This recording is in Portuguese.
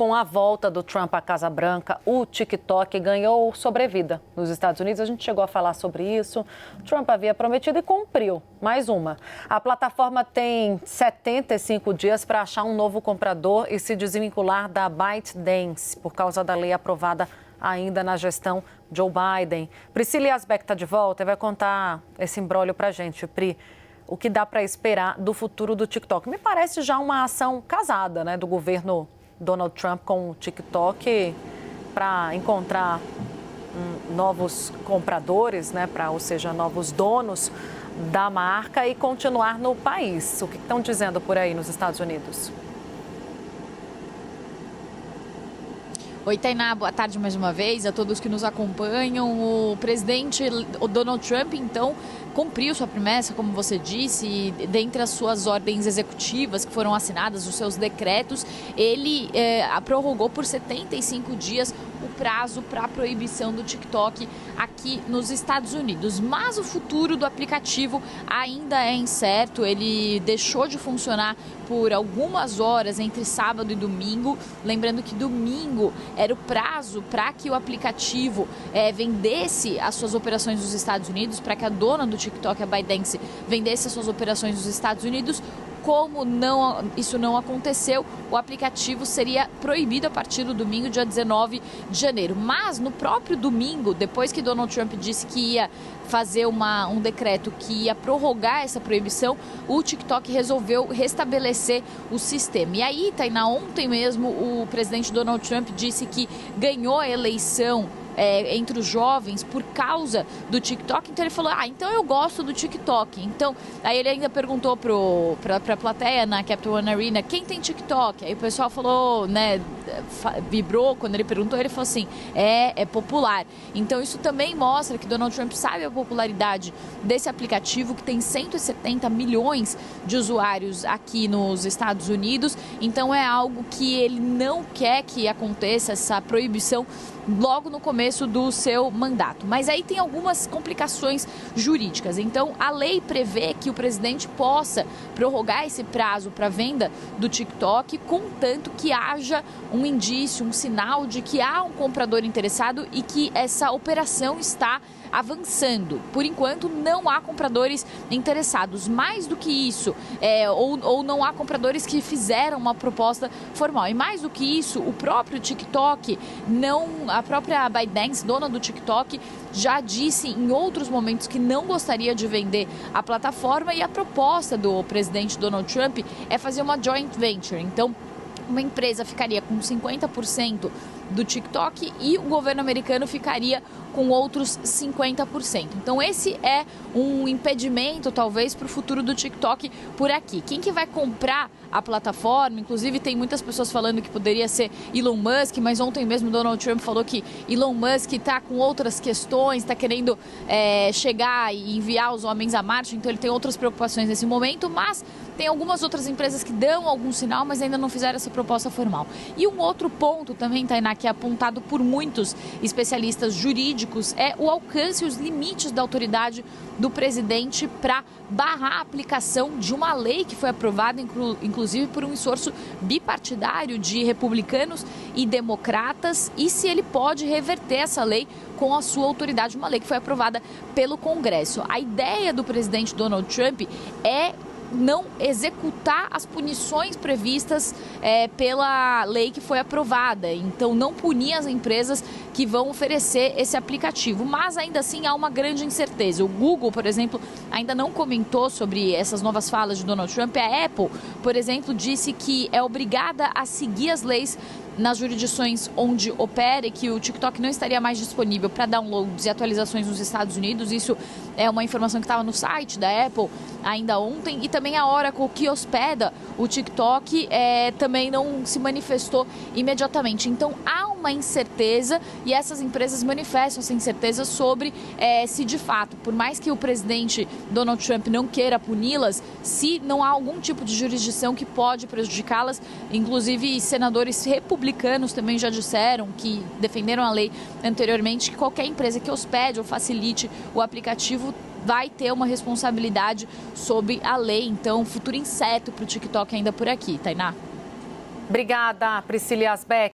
Com a volta do Trump à Casa Branca, o TikTok ganhou sobrevida. Nos Estados Unidos, a gente chegou a falar sobre isso. Trump havia prometido e cumpriu. Mais uma. A plataforma tem 75 dias para achar um novo comprador e se desvincular da ByteDance, por causa da lei aprovada ainda na gestão Joe Biden. Priscila Yazbek está de volta e vai contar esse imbróglio para a gente. Pri, o que dá para esperar do futuro do TikTok? Me parece já uma ação casada, né, do governo Donald Trump com o TikTok para encontrar novos compradores, né, ou seja, novos donos da marca e continuar no país. O que estão dizendo por aí nos Estados Unidos? Oi, Tainá, boa tarde mais uma vez a todos que nos acompanham. O presidente Donald Trump, então, cumpriu sua promessa, como você disse, dentre as suas ordens executivas que foram assinadas, os seus decretos, ele prorrogou por 75 dias o prazo para a proibição do TikTok aqui nos Estados Unidos. Mas o futuro do aplicativo ainda é incerto, ele deixou de funcionar por algumas horas entre sábado e domingo. Lembrando que domingo era o prazo para que o aplicativo vendesse as suas operações nos Estados Unidos, para que a dona do TikTok, a ByteDance, vendesse as suas operações nos Estados Unidos. Como isso não aconteceu, o aplicativo seria proibido a partir do domingo, dia 19 de janeiro. Mas no próprio domingo, depois que Donald Trump disse que ia fazer um decreto que ia prorrogar essa proibição, o TikTok resolveu restabelecer o sistema. E aí, Tainá, ontem mesmo o presidente Donald Trump disse que ganhou a eleição entre os jovens por causa do TikTok. Então ele falou, então eu gosto do TikTok. Então, aí ele ainda perguntou para a plateia na Capital One Arena, quem tem TikTok? Aí o pessoal falou, né, vibrou quando ele perguntou, ele falou assim, é popular. Então isso também mostra que Donald Trump sabe a popularidade desse aplicativo, que tem 170 milhões de usuários aqui nos Estados Unidos. Então é algo que ele não quer que aconteça, essa proibição, logo no começo do seu mandato. Mas aí tem algumas complicações jurídicas. Então, a lei prevê que o presidente possa prorrogar esse prazo para venda do TikTok, contanto que haja um indício, um sinal de que há um comprador interessado e que essa operação está avançando. Por enquanto, não há compradores interessados. Mais do que isso, ou não há compradores que fizeram uma proposta formal. E mais do que isso, o próprio TikTok, a própria ByteDance, dona do TikTok, já disse em outros momentos que não gostaria de vender a plataforma, e a proposta do presidente Donald Trump é fazer uma joint venture. Então, uma empresa ficaria com 50% do TikTok e o governo americano ficaria com outros 50%. Então esse é um impedimento, talvez, para o futuro do TikTok por aqui. Quem que vai comprar a plataforma? Inclusive tem muitas pessoas falando que poderia ser Elon Musk, mas ontem mesmo Donald Trump falou que Elon Musk está com outras questões, está querendo chegar e enviar os homens a Marte, então ele tem outras preocupações nesse momento, mas tem algumas outras empresas que dão algum sinal, mas ainda não fizeram essa proposta formal. E um outro ponto também, Tainá, que é apontado por muitos especialistas jurídicos, é o alcance e os limites da autoridade do presidente para barrar a aplicação de uma lei que foi aprovada, inclusive, por um esforço bipartidário de republicanos e democratas, e se ele pode reverter essa lei com a sua autoridade, uma lei que foi aprovada pelo Congresso. A ideia do presidente Donald Trump é não executar as punições previstas pela lei que foi aprovada. Então, não punir as empresas que vão oferecer esse aplicativo. Mas, ainda assim, há uma grande incerteza. O Google, por exemplo, ainda não comentou sobre essas novas falas de Donald Trump. A Apple, por exemplo, disse que é obrigada a seguir as leis nas jurisdições onde opera e que o TikTok não estaria mais disponível para downloads e atualizações nos Estados Unidos. Isso é uma informação que estava no site da Apple ainda ontem. E também a Oracle, que hospeda o TikTok, também não se manifestou imediatamente. Então há uma incerteza e essas empresas manifestam essa incerteza sobre se de fato, por mais que o presidente Donald Trump não queira puni-las, se não há algum tipo de jurisdição que pode prejudicá-las. Inclusive senadores republicanos também já disseram, que defenderam a lei anteriormente, que qualquer empresa que hospede ou facilite o aplicativo vai ter uma responsabilidade sobre a lei. Então, futuro incerto para o TikTok ainda por aqui, Tainá. Obrigada, Priscila Yazbek.